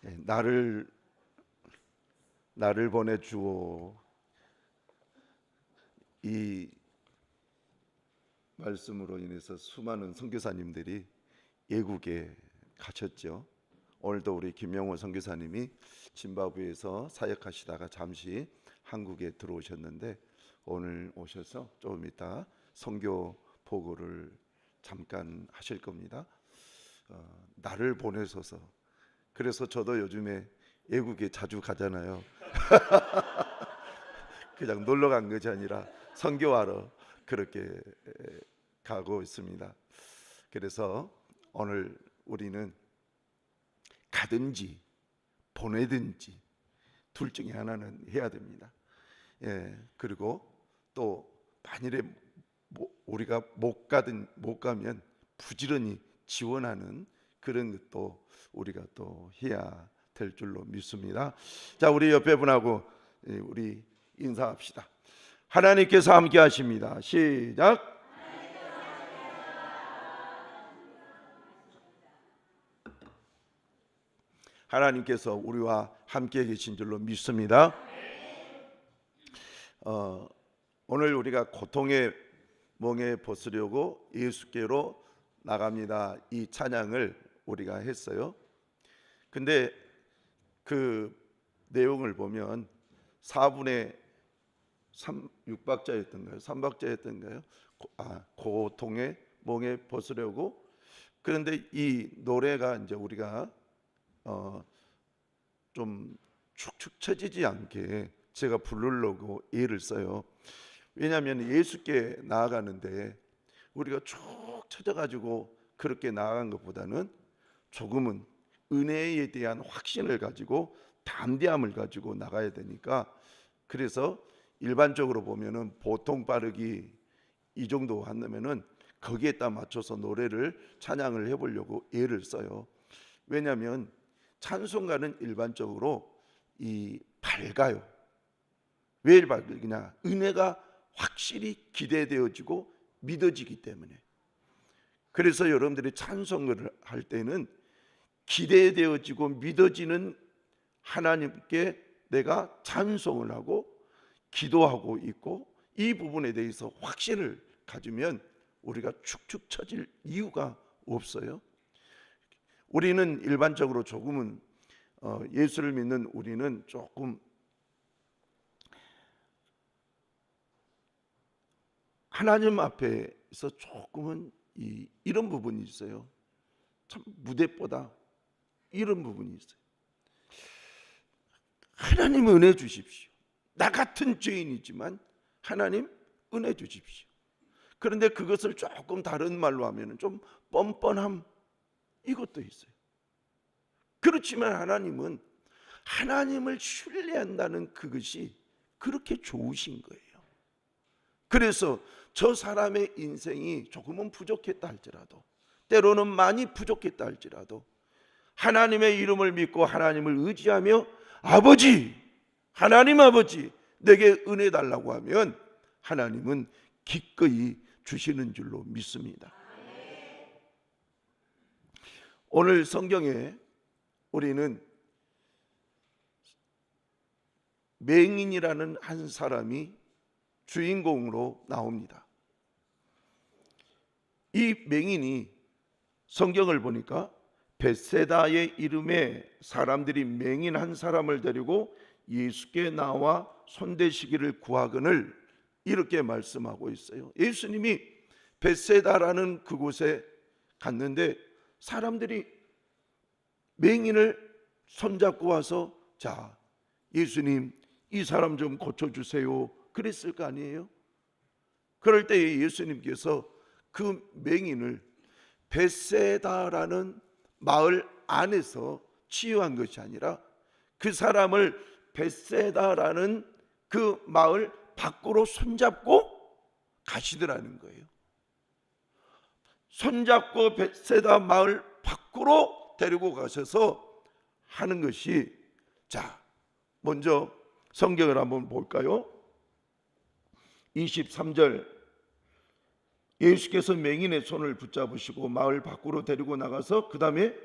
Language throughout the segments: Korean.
나를 보내주오. 이 말씀으로 인해서 수많은 선교사님들이 외국에 가셨죠. 오늘도 우리 김영호 선교사님이 짐바브웨에서 사역하시다가 잠시 한국에 들어오셨는데 오늘 오셔서 조금 이따 선교 보고를 잠깐 하실 겁니다. 나를 보내소서. 그래서 저도 요즘에 외국에 자주 가잖아요. 그냥 놀러 간 것이 아니라 선교하러 그렇게 가고 있습니다. 그래서 오늘 우리는 가든지 보내든지 둘 중에 하나는 해야 됩니다. 그리고 또 만일에 우리가 못 가면 부지런히 지원하는 그런 것도 우리가 또 해야 될 줄로 믿습니다. 자, 우리 옆에 분하고 우리 인사합시다. 하나님께서 함께 하십니다. 시작. 하나님께서 우리와 함께 계신 줄로 믿습니다. 오늘 우리가 고통의 멍에 벗으려고 예수께로 나갑니다. 이 찬양을 우리가 했어요. 근데 그 내용을 보면 4분의 3, 6박자였던가요? 3박자였던가요? 고통의 멍에 벗으려고. 그런데 이 노래가 이제 우리가 좀 축축 처지지 않게 제가 부르려고 애를 써요. 왜냐하면 예수께 나아가는데 우리가 쭉 처져가지고 그렇게 나아간 것보다는 조금은 은혜에 대한 확신을 가지고 담대함을 가지고 나가야 되니까, 그래서 일반적으로 보면은 보통 빠르기 이 정도 한다면은 거기에 딱 맞춰서 노래를 찬양을 해보려고 애를 써요. 왜냐하면 찬송가는 일반적으로 이 밝아요. 왜 밝으냐? 은혜가 확실히 기대되어지고 믿어지기 때문에. 그래서 여러분들이 찬송을 할 때는 기대되어지고 믿어지는 하나님께 내가 찬송을 하고 기도하고 있고, 이 부분에 대해서 확신을 가지면 우리가 축축 처질 이유가 없어요. 우리는 일반적으로 조금은 예수를 믿는 우리는 조금 하나님 앞에서 조금은 이런 부분이 있어요. 참 무대보다 이런 부분이 있어요. 하나님 은혜 주십시오. 나 같은 죄인이지만 하나님 은혜 주십시오. 그런데 그것을 조금 다른 말로 하면 좀 뻔뻔함, 이것도 있어요. 그렇지만 하나님은 하나님을 신뢰한다는 그것이 그렇게 좋으신 거예요. 그래서 저 사람의 인생이 조금은 부족했다 할지라도, 때로는 많이 부족했다 할지라도 하나님의 이름을 믿고 하나님을 의지하며 아버지, 하나님 아버지 내게 은혜 달라고 하면 하나님은 기꺼이 주시는 줄로 믿습니다. 오늘 성경에 우리는 맹인이라는 한 사람이 주인공으로 나옵니다. 이 맹인이 성경을 보니까 벳세다의 이름에 사람들이 맹인 한 사람을 데리고 예수께 나와 손대시기를 구하거늘 이렇게 말씀하고 있어요. 예수님이 벳세다라는 그곳에 갔는데 사람들이 맹인을 손잡고 와서 자, 예수님 이 사람 좀 고쳐주세요 그랬을 거 아니에요. 그럴 때 예수님께서 그 맹인을 벳세다라는 마을 안에서 치유한 것이 아니라 그 사람을 벳세다라는 그 마을 밖으로 손잡고 가시더라는 거예요. 손잡고 벳세다 마을 밖으로 데리고 가셔서 하는 것이, 자, 먼저 성경을 한번 볼까요? 23절, 예수께서 맹인의 손을 붙잡으시고 마을 밖으로 데리고 나가서 그 다음에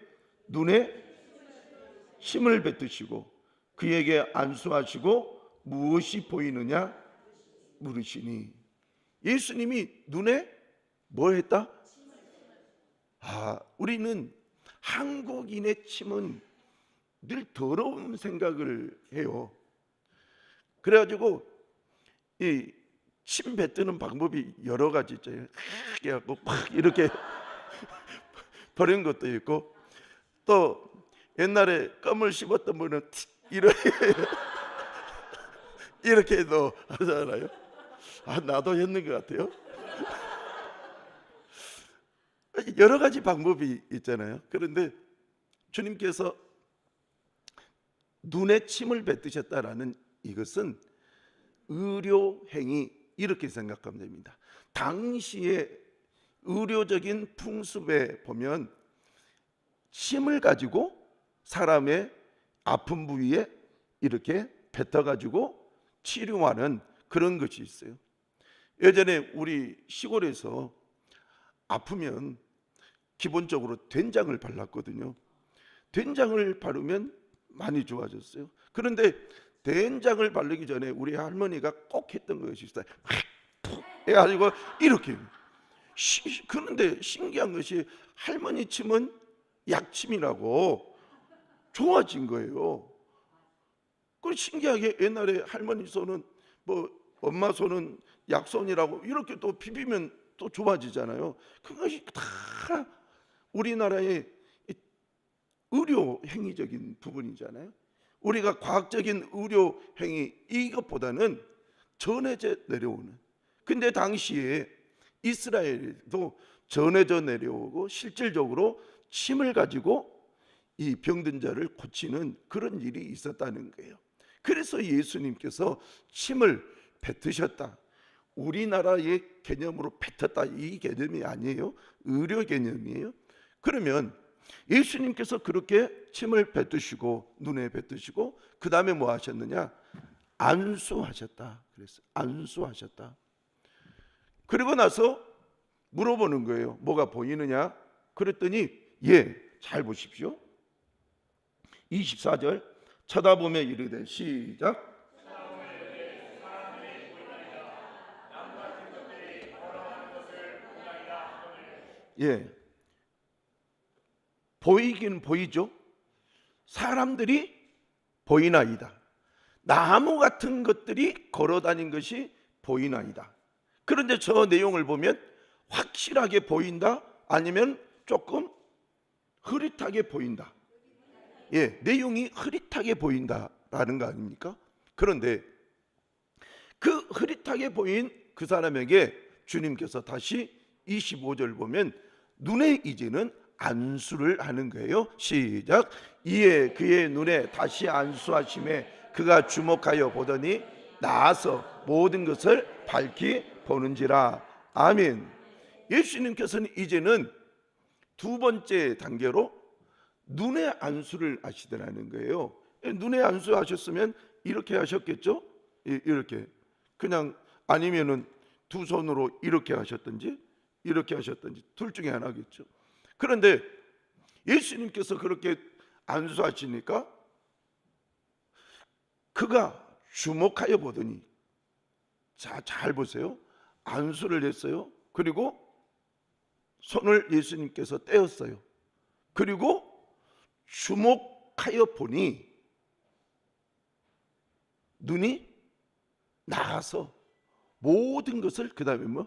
눈에 침을 뱉으시고 그에게 안수하시고 무엇이 보이느냐 물으시니, 예수님이 눈에 뭐 했다? 우리는 한국인의 침은 늘 더러운 생각을 해요. 그래가지고 이 침 뱉는 방법이 여러 가지 있잖아요. 그래갖고 팍 이렇게 버린 것도 있고, 또 옛날에 껌을 씹었던 분은 이렇게도 하잖아요. 나도 했는 것 같아요. 여러 가지 방법이 있잖아요. 그런데 주님께서 눈에 침을 뱉으셨다라는 이것은 의료행위, 이렇게 생각하면 됩니다. 당시에 의료적인 풍습에 보면 침을 가지고 사람의 아픈 부위에 이렇게 뱉어가지고 치료하는 그런 것이 있어요. 예전에 우리 시골에서 아프면 기본적으로 된장을 발랐거든요. 된장을 바르면 많이 좋아졌어요. 그런데 된장을 바르기 전에 우리 할머니가 꼭 했던 것이 있어요. 해가지고 이렇게. 그런데 신기한 것이 할머니 침은 약침이라고 좋아진 거예요. 그 신기하게 옛날에 할머니 손은 뭐 엄마 손은 약손이라고 이렇게 또 비비면 또 좋아지잖아요. 그것이 다 우리나라의 의료 행위적인 부분이잖아요. 우리가 과학적인 의료 행위 이것보다는 전해져 내려오는. 근데 당시에 이스라엘도 전해져 내려오고 실질적으로 침을 가지고 이 병든 자를 고치는 그런 일이 있었다는 거예요. 그래서 예수님께서 침을 뱉으셨다. 우리나라의 개념으로 뱉었다 이 개념이 아니에요. 의료 개념이에요. 그러면 예수님께서 그렇게 침을 뱉으시고 눈에 뱉으시고 그 다음에 뭐 하셨느냐? 안수하셨다. 그래서 안수하셨다. 그리고 나서 물어보는 거예요. 뭐가 보이느냐? 그랬더니 잘 보십시오. 24절 쳐다보며 이르되 시작. 보이긴 보이죠. 사람들이 보이나이다. 나무 같은 것들이 걸어다닌 것이 보이나이다. 그런데 저 내용을 보면 확실하게 보인다, 아니면 조금 흐릿하게 보인다. 내용이 흐릿하게 보인다라는 거 아닙니까? 그런데 그 흐릿하게 보인 그 사람에게 주님께서 다시 25절 보면 눈에 이제는 안수를 하는 거예요. 시작. 이에 그의 눈에 다시 안수하심에 그가 주목하여 보더니 나아서 모든 것을 밝히 보는지라. 아멘. 예수님께서는 이제는 두 번째 단계로 눈에 안수를 하시더라는 거예요. 눈에 안수하셨으면 이렇게 하셨겠죠? 이렇게. 그냥 아니면은 두 손으로 이렇게 하셨든지 이렇게 하셨든지 둘 중에 하나겠죠. 그런데 예수님께서 그렇게 안수하시니까 그가 주목하여 보더니, 잘 보세요. 안수를 했어요. 그리고 손을 예수님께서 떼었어요. 그리고 주목하여 보니 눈이 나아서 모든 것을 그 다음에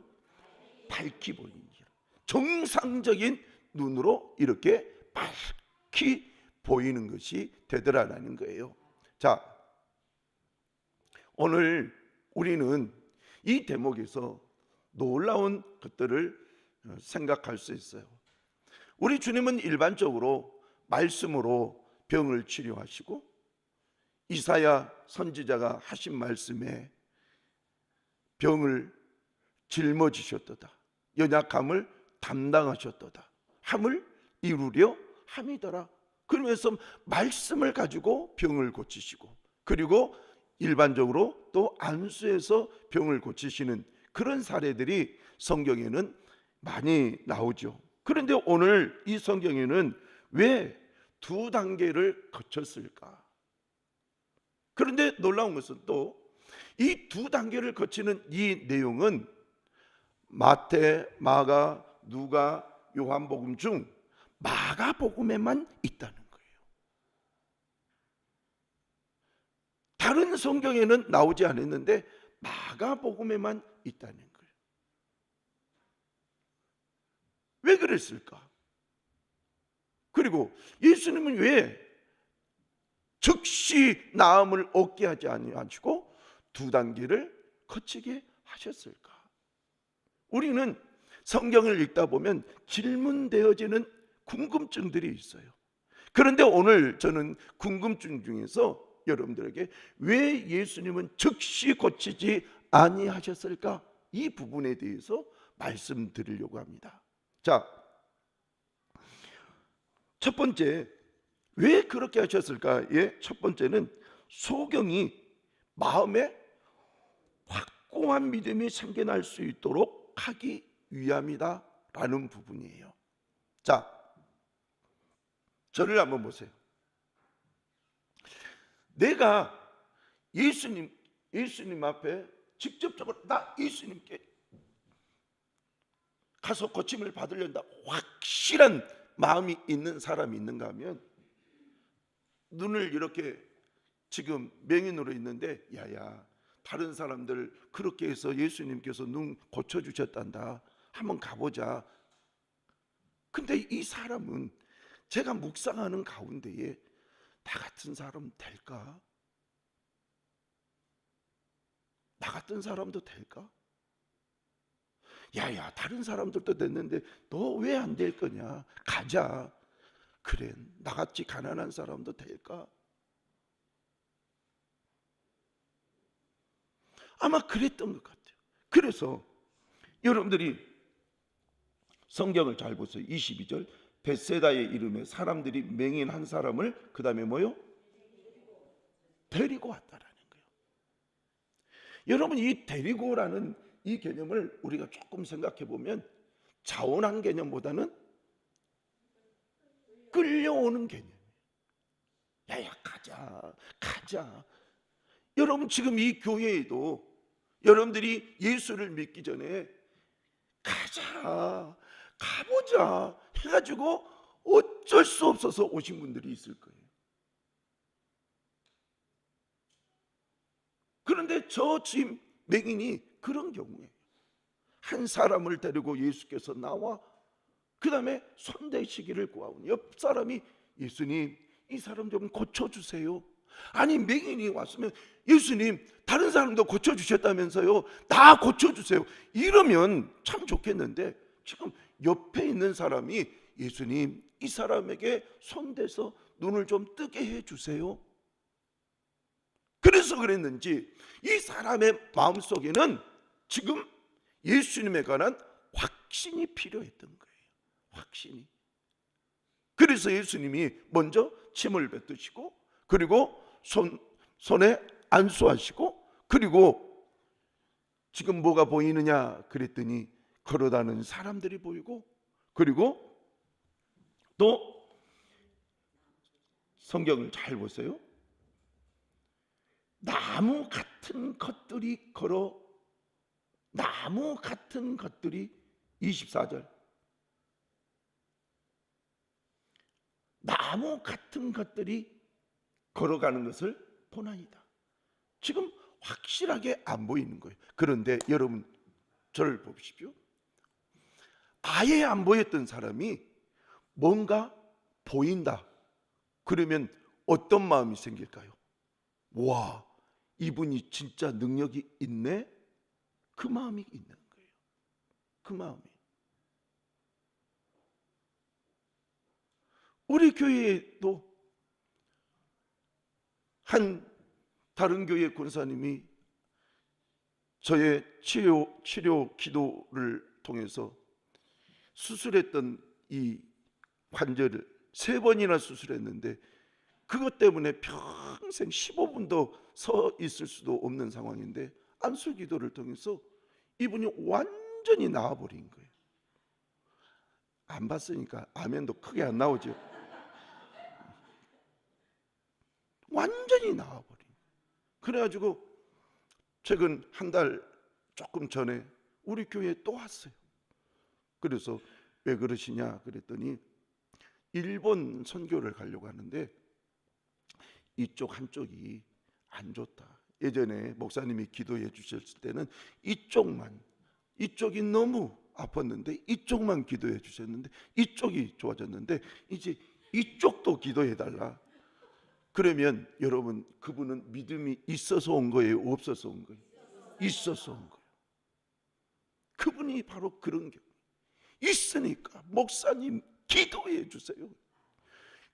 밝히 보이니라. 정상적인 눈으로 이렇게 밝히 보이는 것이 되더라라는 거예요. 자, 오늘 우리는 이 대목에서 놀라운 것들을 생각할 수 있어요. 우리 주님은 일반적으로 말씀으로 병을 치료하시고 이사야 선지자가 하신 말씀에 병을 짊어지셨도다, 연약함을 담당하셨도다, 함을 이루려 함이더라. 그러면서 말씀을 가지고 병을 고치시고, 그리고 일반적으로 또 안수해서 병을 고치시는 그런 사례들이 성경에는 많이 나오죠. 그런데 오늘 이 성경에는 왜 두 단계를 거쳤을까? 그런데 놀라운 것은 또 이 두 단계를 거치는 이 내용은 마태, 마가, 누가, 요한복음 중 마가복음에만 있다는 거예요. 다른 성경에는 나오지 않았는데 마가복음에만 있다는 거예요. 왜 그랬을까? 그리고 예수님은 왜 즉시 나음을 얻게 하지 아니하시고 두 단계를 거치게 하셨을까? 우리는 성경을 읽다 보면 질문되어지는 궁금증들이 있어요. 그런데 오늘 저는 궁금증 중에서 여러분들에게 왜 예수님은 즉시 고치지 아니하셨을까? 이 부분에 대해서 말씀드리려고 합니다. 자, 첫 번째, 왜 그렇게 하셨을까의 첫 번째는 소경이 마음에 확고한 믿음이 생겨날 수 있도록 하기 위함이다 라는 부분이에요. 자, 저를 한번 보세요. 내가 예수님 앞에 직접적으로 나 예수님께 가서 고침을 받으려다 확실한 마음이 있는 사람이 있는가 하면, 눈을 이렇게 지금 맹인으로 있는데 야야 다른 사람들 그렇게 해서 예수님께서 눈 고쳐주셨단다, 한번 가보자. 근데 이 사람은 제가 묵상하는 가운데에 나 같은 사람 될까? 나 같은 사람도 될까? 야야 다른 사람들도 됐는데 너 왜 안 될 거냐, 가자. 그래 나같이 가난한 사람도 될까? 아마 그랬던 것 같아요. 그래서 여러분들이 성경을 잘 보세요. 22절 벳세다의 이름에 사람들이 맹인 한 사람을 그 다음에 뭐요? 데리고 왔다라는 거예요. 여러분 이 데리고라는 이 개념을 우리가 조금 생각해 보면 자원한 개념보다는 끌려오는 개념이에요. 야야 가자. 여러분 지금 이 교회에도 여러분들이 예수를 믿기 전에 가보자 해가지고 어쩔 수 없어서 오신 분들이 있을 거예요. 그런데 저 지금 맹인이 그런 경우에 한 사람을 데리고 예수께서 나와 그 다음에 손대시기를 구하오니 옆 사람이 예수님 이 사람 좀 고쳐주세요. 아니 맹인이 왔으면 예수님 다른 사람도 고쳐주셨다면서요, 다 고쳐주세요 이러면 참 좋겠는데 지금 옆에 있는 사람이 예수님 이 사람에게 손대서 눈을 좀 뜨게 해주세요. 그래서 그랬는지 이 사람의 마음속에는 지금 예수님에 관한 확신이 필요했던 거예요. 확신이. 그래서 예수님이 먼저 침을 뱉으시고 그리고 손에 안수하시고 그리고 지금 뭐가 보이느냐 그랬더니 걸어다니는 사람들이 보이고 그리고 또 성경을 잘 보세요. 나무 같은 것들이 걸어 나무 같은 것들이 24절 나무 같은 것들이 걸어가는 것을 보나이다. 지금 확실하게 안 보이는 거예요. 그런데 여러분 저를 보십시오. 아예 안 보였던 사람이 뭔가 보인다 그러면 어떤 마음이 생길까요? 와 이분이 진짜 능력이 있네, 그 마음이 있는 거예요. 그 마음이. 우리 교회에도 한 다른 교회 권사님이 저의 치료 기도를 통해서 수술했던 이 관절을 3번이나 수술했는데 그것 때문에 평생 15분도 서 있을 수도 없는 상황인데 안수 기도를 통해서 이분이 완전히 나아버린 거예요. 안 봤으니까 아멘도 크게 안 나오죠. 완전히 나아버린. 그래가지고 최근 한 달 조금 전에 우리 교회에 또 왔어요. 그래서 왜 그러시냐 그랬더니 일본 선교를 가려고 하는데 이쪽 한쪽이 안 좋다. 예전에 목사님이 기도해 주셨을 때는 이쪽이 너무 아팠는데 이쪽만 기도해 주셨는데 이쪽이 좋아졌는데 이제 이쪽도 기도해 달라. 그러면 여러분, 그분은 믿음이 있어서 온 거예요, 없어서 온 거예요? 있어서 온 거예요. 그분이 바로 그런 게 있으니까 목사님 기도해 주세요.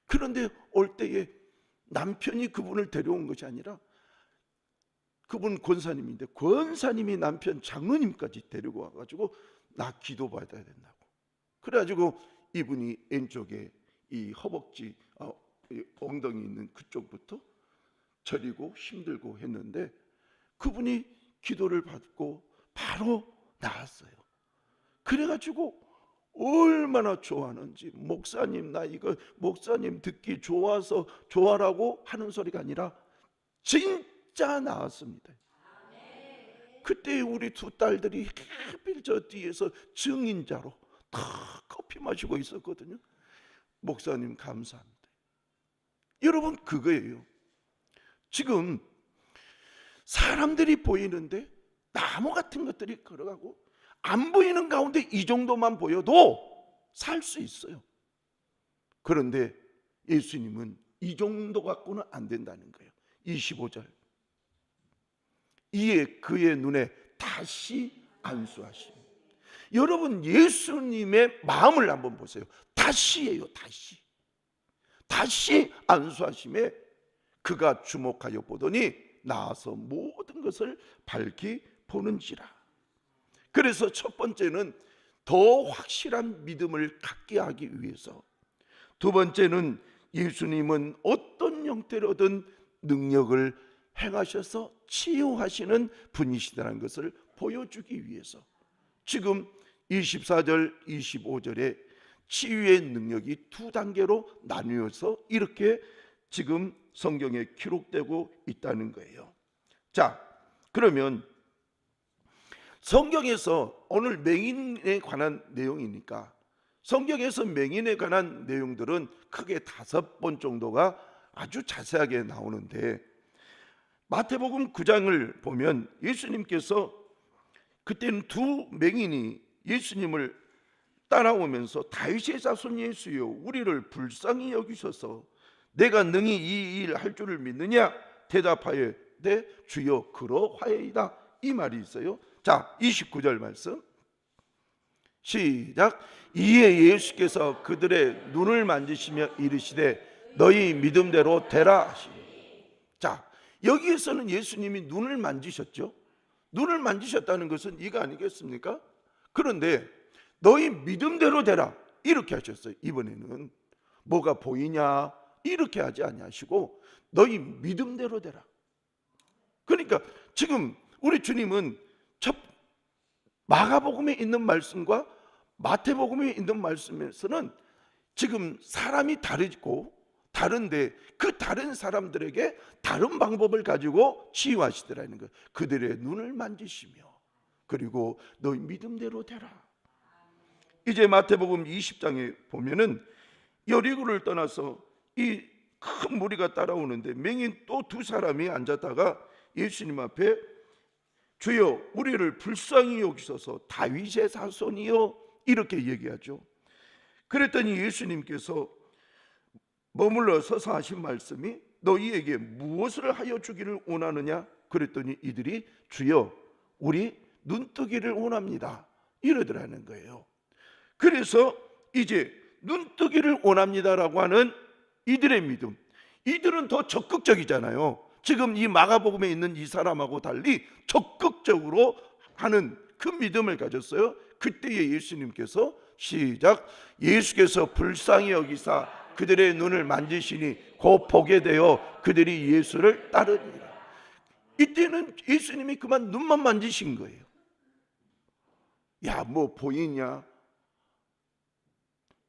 그런데 올 때에 남편이 그분을 데려온 것이 아니라 그분 권사님인데 권사님이 남편 장로님까지 데리고 와가지고 나 기도 받아야 된다고. 그래가지고 이분이 왼쪽에 이 허벅지 이 엉덩이 있는 그쪽부터 저리고 힘들고 했는데 그분이 기도를 받고 바로 나았어요. 그래가지고 얼마나 좋아하는지, 목사님 나 이거 목사님 듣기 좋아서 좋아라고 하는 소리가 아니라 진짜 나았습니다. 그때 우리 두 딸들이 하필 저 뒤에서 증인자로 다 커피 마시고 있었거든요. 목사님 감사합니다. 여러분, 그거예요. 지금 사람들이 보이는데 나무 같은 것들이 걸어가고 안 보이는 가운데 이 정도만 보여도 살 수 있어요. 그런데 예수님은 이 정도 갖고는 안 된다는 거예요. 25절. 이에 그의 눈에 다시 안수하심. 여러분, 예수님의 마음을 한번 보세요. 다시예요, 다시. 다시 안수하심에 그가 주목하여 보더니 나아서 모든 것을 밝히 보는지라. 그래서 첫 번째는 더 확실한 믿음을 갖게 하기 위해서, 두 번째는 예수님은 어떤 형태로든 능력을 행하셔서 치유하시는 분이시다는 것을 보여주기 위해서 지금 24절 25절에 치유의 능력이 두 단계로 나누어서 이렇게 지금 성경에 기록되고 있다는 거예요. 자, 그러면 성경에서 오늘 맹인에 관한 내용이니까 성경에서 맹인에 관한 내용들은 크게 5번 정도가 아주 자세하게 나오는데, 마태복음 9장을 보면 예수님께서 그때는 두 맹인이 예수님을 따라오면서 다윗의 자손 예수여 우리를 불쌍히 여기셔서 내가 능히 이 일 할 줄을 믿느냐 대답하여되 주여 그러하여이다, 이 말이 있어요. 자, 29절 말씀 시작. 이에 예수께서 그들의 눈을 만지시며 이르시되 너희 믿음대로 되라 하시니. 자, 여기에서는 예수님이 눈을 만지셨죠. 눈을 만지셨다는 것은 이거 아니겠습니까? 그런데 너희 믿음대로 되라 이렇게 하셨어요. 이번에는 뭐가 보이냐 이렇게 하지 아니하시고 너희 믿음대로 되라. 그러니까 지금 우리 주님은 첫 마가복음에 있는 말씀과 마태복음에 있는 말씀에서는 지금 사람이 다른데 그 다른 사람들에게 다른 방법을 가지고 치유하시더라는 거예요. 그들의 눈을 만지시며 그리고 너희 믿음대로 되라. 이제 마태복음 20장에 보면은 여리고를 떠나서 이 큰 무리가 따라오는데 맹인 또 두 사람이 앉았다가 예수님 앞에 주여 우리를 불쌍히 여기소서 다윗의 자손이여 이렇게 얘기하죠. 그랬더니 예수님께서 머물러 서서 하신 말씀이 너희에게 무엇을 하여 주기를 원하느냐? 그랬더니 이들이 주여 우리 눈뜨기를 원합니다 이러더라는 거예요. 그래서 이제 눈뜨기를 원합니다라고 하는 이들의 믿음, 이들은 더 적극적이잖아요. 지금 이 마가복음에 있는 이 사람하고 달리 적극적으로 하는 그 믿음을 가졌어요. 그때에 예수님께서 시작. 예수께서 불쌍히 여기사 그들의 눈을 만지시니 곧 보게 되어 그들이 예수를 따르니라. 이때는 예수님이 그만 눈만 만지신 거예요. 야, 뭐 보이냐?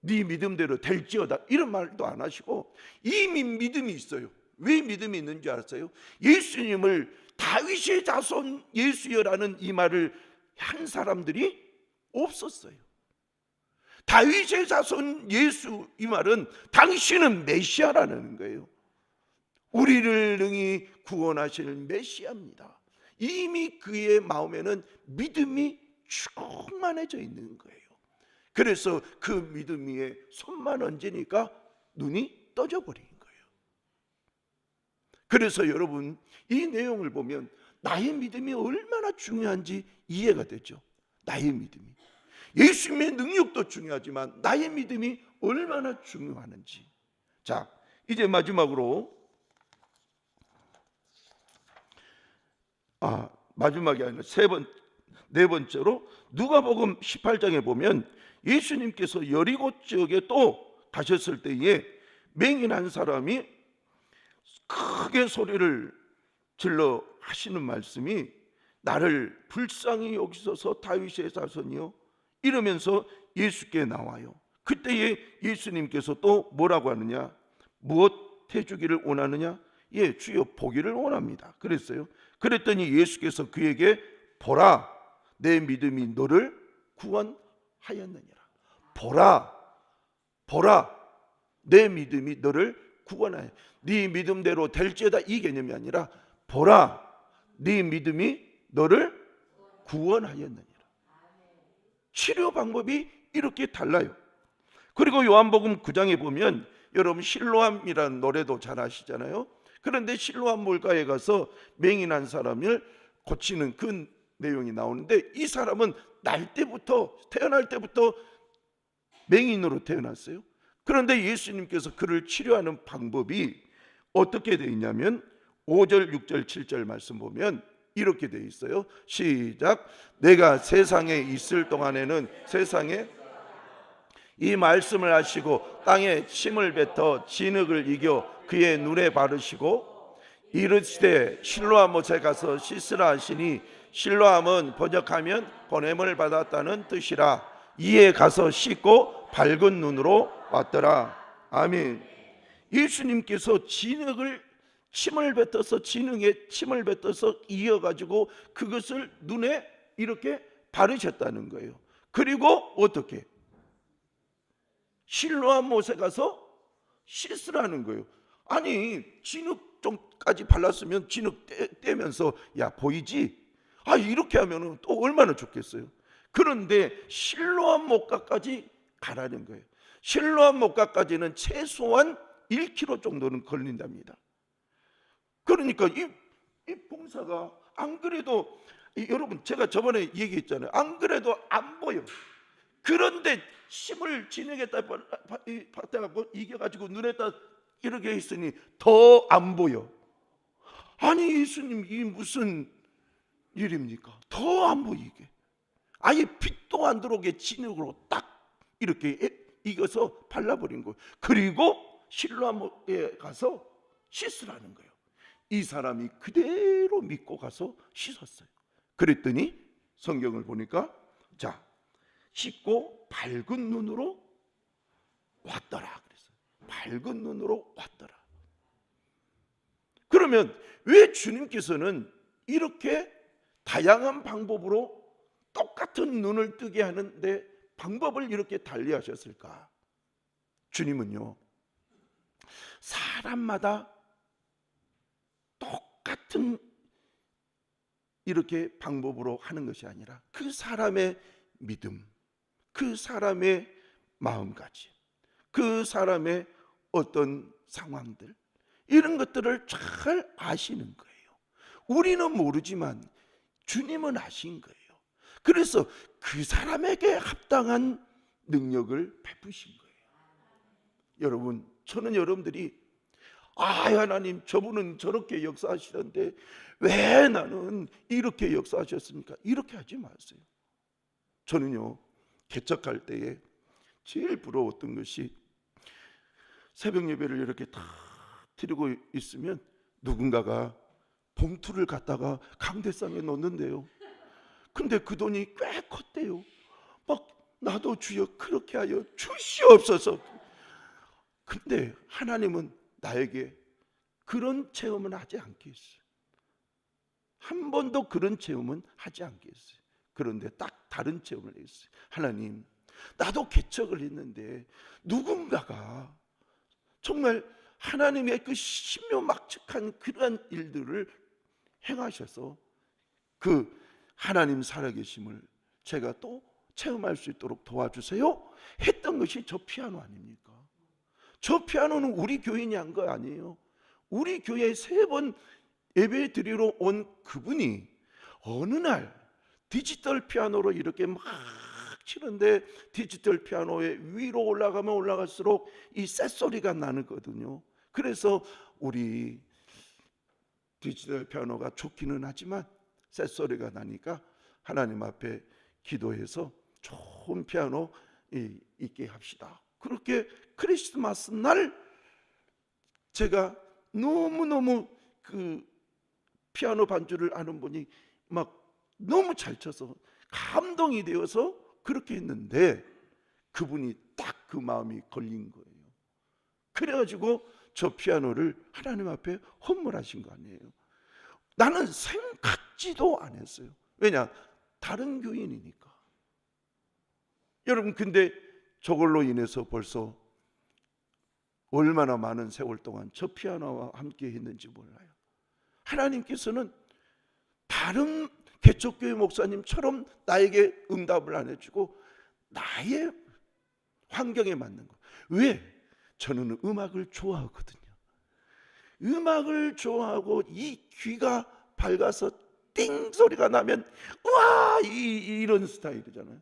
네 믿음대로 될지어다 이런 말도 안 하시고 이미 믿음이 있어요. 왜 믿음이 있는 줄 알았어요? 예수님을 다윗의 자손 예수여라는 이 말을 한 사람들이 없었어요. 다윗의 자손 예수, 이 말은 당신은 메시아라는 거예요. 우리를 능히 구원하실 메시아입니다. 이미 그의 마음에는 믿음이 충만해져 있는 거예요. 그래서 그 믿음 위에 손만 얹으니까 눈이 떠져 버린 거예요. 그래서 여러분, 이 내용을 보면 나의 믿음이 얼마나 중요한지 이해가 되죠. 나의 믿음이, 예수님의 능력도 중요하지만 나의 믿음이 얼마나 중요하는지. 자, 이제 마지막으로 마지막이 아니라 네 번째로 누가복음 18장에 보면 예수님께서 여리고 지역에 또 가셨을 때에 맹인한 사람이 크게 소리를 질러 하시는 말씀이, 나를 불쌍히 여기소서 다윗의 자손이요, 이러면서 예수께 나와요. 그때에 예수님께서 또 뭐라고 하느냐? 무엇 해주기를 원하느냐? 예, 주여 보기를 원합니다. 그랬어요. 그랬더니 예수께서 그에게 보라, 내 믿음이 너를 구원하였느니라. 보라, 내 믿음이 너를 구원하여. 네 믿음대로 될지어다, 이 개념이 아니라 보라, 네 믿음이 너를 구원하였느니라. 치료 방법이 이렇게 달라요. 그리고 요한복음 9장에 보면 여러분 실로암이라는 노래도 잘 아시잖아요. 그런데 실로암 물가에 가서 맹인한 사람을 고치는 그 내용이 나오는데, 이 사람은 태어날 때부터 맹인으로 태어났어요. 그런데 예수님께서 그를 치료하는 방법이 어떻게 되어 있냐면 5절, 6절, 7절 말씀 보면 이렇게 되어 있어요. 시작. 내가 세상에 있을 동안에는 세상에 이 말씀을 하시고 땅에 침을 뱉어 진흙을 이겨 그의 눈에 바르시고 이르시되 실로암 못에 가서 씻으라 하시니, 실로암은 번역하면 보냄을 받았다는 뜻이라. 이에 가서 씻고 밝은 눈으로 왔더라. 아멘. 예수님께서 침을 뱉어서 진흙에 침을 뱉어서 이어가지고 그것을 눈에 이렇게 바르셨다는 거예요. 그리고 어떻게? 실로암 못에 가서 씻으라는 거예요. 아니, 진흙 좀까지 발랐으면 진흙 떼면서 야 보이지? 이렇게 하면 또 얼마나 좋겠어요. 그런데 실로암 못가까지 가라는 거예요. 실로암 못가까지는 최소한 1km 정도는 걸린답니다. 그러니까 이 봉사가 안 그래도, 여러분 제가 저번에 얘기했잖아요. 안 그래도 안 보여. 그런데 침을 진흙에다 받아갖고 이겨가지고 눈에다 이렇게 했으니 더 안 보여. 아니 예수님, 이 무슨 일입니까? 더 안 보이게, 아예 빛도 안 들어오게 진흙으로 딱 이렇게 이겨서 발라버린 거예요. 그리고 실로암에 가서 씻으라는 거예요. 이 사람이 그대로 믿고 가서 씻었어요. 그랬더니 성경을 보니까 자, 씻고 밝은 눈으로 왔더라 그랬어요. 밝은 눈으로 왔더라. 그러면 왜 주님께서는 이렇게 다양한 방법으로 똑같은 눈을 뜨게 하는데 방법을 이렇게 달리하셨을까? 주님은요, 사람마다 똑같은 이렇게 방법으로 하는 것이 아니라 그 사람의 믿음, 그 사람의 마음가짐, 그 사람의 어떤 상황들, 이런 것들을 잘 아시는 거예요. 우리는 모르지만 주님은 아신 거예요. 그래서 그 사람에게 합당한 능력을 베푸신 거예요. 여러분, 저는 여러분들이 하나님, 저분은 저렇게 역사하시던데 왜 나는 이렇게 역사하셨습니까? 이렇게 하지 마세요. 저는요, 개척할 때에 제일 부러웠던 것이 새벽 예배를 이렇게 다 드리고 있으면 누군가가 봉투를 갖다가 강대상에 넣는데요. 근데 그 돈이 꽤 컸대요. 막 나도 주여 그렇게 하여 주시옵소서. 근데 하나님은 나에게 그런 체험은 하지 않겠어요. 한 번도 그런 체험은 하지 않겠어요. 그런데 딱 다른 체험을 했어요. 하나님, 나도 개척을 했는데 누군가가 정말 하나님의 그 신묘막측한 그러한 일들을 행하셔서 그 하나님 살아계심을 제가 또 체험할 수 있도록 도와주세요 했던 것이 저 피아노 아닙니까? 저 피아노는 우리 교인이 한 거 아니에요. 우리 교회에 3번 예배 드리러 온 그분이 어느 날 디지털 피아노로 이렇게 막 치는데 디지털 피아노의 위로 올라가면 올라갈수록 이 쇳소리가 나거든요. 그래서 우리 디지털 피아노가 좋기는 하지만 쇳소리가 나니까 하나님 앞에 기도해서 좋은 피아노 있게 합시다. 그렇게 크리스마스 날 제가 너무너무 그 피아노 반주를 아는 분이 막 너무 잘 쳐서 감동이 되어서 그렇게 했는데 그분이 딱 그 마음이 걸린 거예요. 그래가지고 저 피아노를 하나님 앞에 헌물하신 거 아니에요. 나는 생각지도 안 했어요. 왜냐? 다른 교인이니까. 여러분, 근데 저걸로 인해서 벌써 얼마나 많은 세월 동안 저 피아노와 함께 했는지 몰라요. 하나님께서는 다른 개척교회 목사님처럼 나에게 응답을 안 해주고 나의 환경에 맞는 거. 왜? 저는 음악을 좋아하거든요. 음악을 좋아하고 이 귀가 밝아서 띵 소리가 나면 와 이런 스타일이잖아요.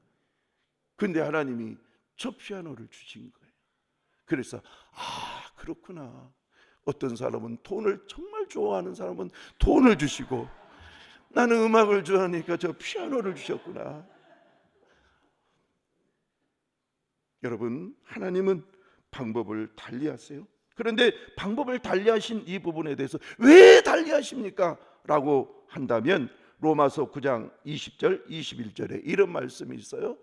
근데 하나님이 저 피아노를 주신 거예요. 그래서 그렇구나. 어떤 사람은 돈을 정말 좋아하는 사람은 돈을 주시고 나는 음악을 좋아하니까 저 피아노를 주셨구나. 여러분, 하나님은 방법을 달리하세요. 그런데 방법을 달리하신 이 부분에 대해서 왜 달리하십니까? 라고 한다면 로마서 9장 20절 21절에 이런 말씀이 있어요.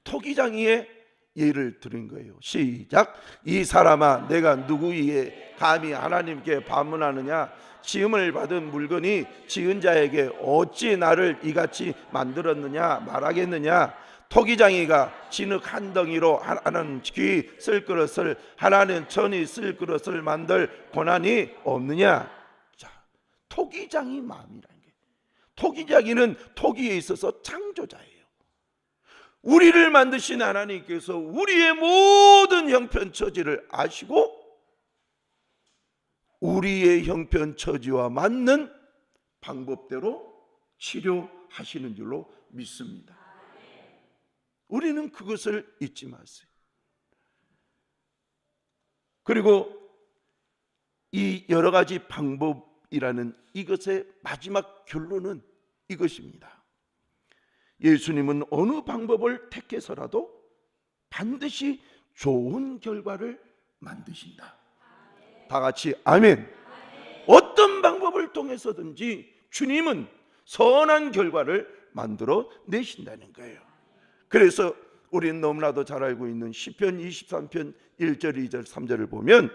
토기장이의 예를 들은 거예요. 시작. 이 사람아, 내가 누구이에 감히 하나님께 반문하느냐? 지음을 받은 물건이 지은 자에게 어찌 나를 이같이 만들었느냐 말하겠느냐? 토기장이가 진흙 한 덩이로 하나는 귀 쓸 그릇을 하나는 천이 쓸 그릇을 만들 고난이 없느냐? 자, 토기장이 마음이라는 게, 토기장이는 토기에 있어서 창조자예요. 우리를 만드신 하나님께서 우리의 모든 형편처지를 아시고 우리의 형편처지와 맞는 방법대로 치료하시는 줄로 믿습니다. 우리는 그것을 잊지 마세요. 그리고 이 여러 가지 방법이라는 이것의 마지막 결론은 이것입니다. 예수님은 어느 방법을 택해서라도 반드시 좋은 결과를 만드신다. 다 같이 아멘. 어떤 방법을 통해서든지 주님은 선한 결과를 만들어 내신다는 거예요. 그래서 우리는 너무나도 잘 알고 있는 시편 23편 1절 2절 3절을 보면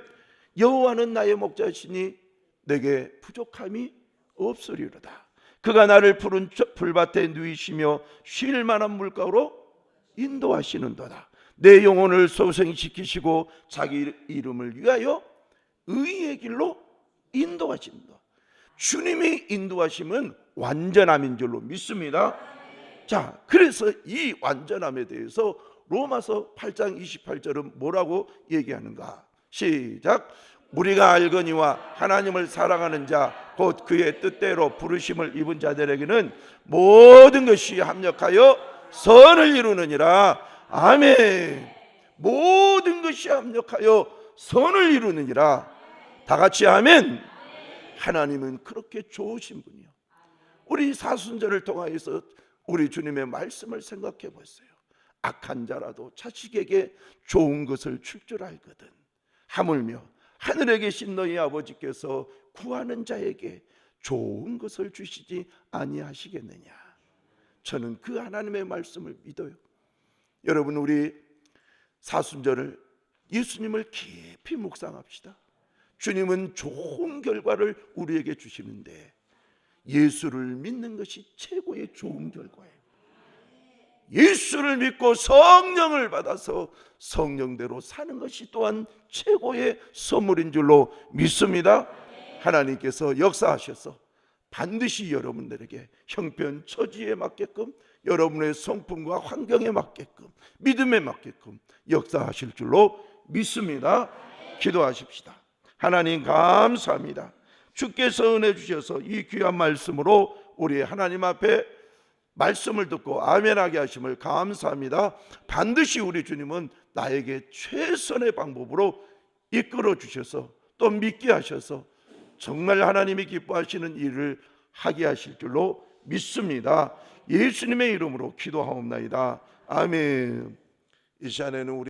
여호와는 나의 목자시니 내게 부족함이 없으리로다. 그가 나를 푸른 풀밭에 누이시며 쉴 만한 물가로 인도하시는도다. 내 영혼을 소생시키시고 자기 이름을 위하여 의의 길로 인도하신다. 주님의 인도하심은 완전함인 줄로 믿습니다. 자, 그래서 이 완전함에 대해서 로마서 8장 28절은 뭐라고 얘기하는가? 시작. 우리가 알거니와 하나님을 사랑하는 자 곧 그의 뜻대로 부르심을 입은 자들에게는 모든 것이 합력하여 선을 이루느니라. 아멘. 모든 것이 합력하여 선을 이루느니라. 다 같이 아멘. 하나님은 그렇게 좋으신 분이요. 우리 사순절을 통하여서 우리 주님의 말씀을 생각해 보세요. 악한 자라도 자식에게 좋은 것을 줄 줄 알거든. 하물며 하늘에 계신 너희 아버지께서 구하는 자에게 좋은 것을 주시지 아니하시겠느냐. 저는 그 하나님의 말씀을 믿어요. 여러분, 우리 사순절을 예수님을 깊이 묵상합시다. 주님은 좋은 결과를 우리에게 주시는데 예수를 믿는 것이 최고의 좋은 결과예요. 예수를 믿고 성령을 받아서 성령대로 사는 것이 또한 최고의 선물인 줄로 믿습니다. 하나님께서 역사하셔서 반드시 여러분들에게 형편 처지에 맞게끔, 여러분의 성품과 환경에 맞게끔, 믿음에 맞게끔 역사하실 줄로 믿습니다. 기도하십시다. 하나님 감사합니다. 주께서 은혜 주셔서 이 귀한 말씀으로 우리 하나님 앞에 말씀을 듣고 아멘하게 하심을 감사합니다. 반드시 우리 주님은 나에게 최선의 방법으로 이끌어 주셔서 또 믿게 하셔서 정말 하나님이 기뻐하시는 일을 하게 하실 줄로 믿습니다. 예수님의 이름으로 기도하옵나이다. 아멘. 이 시간에는 우리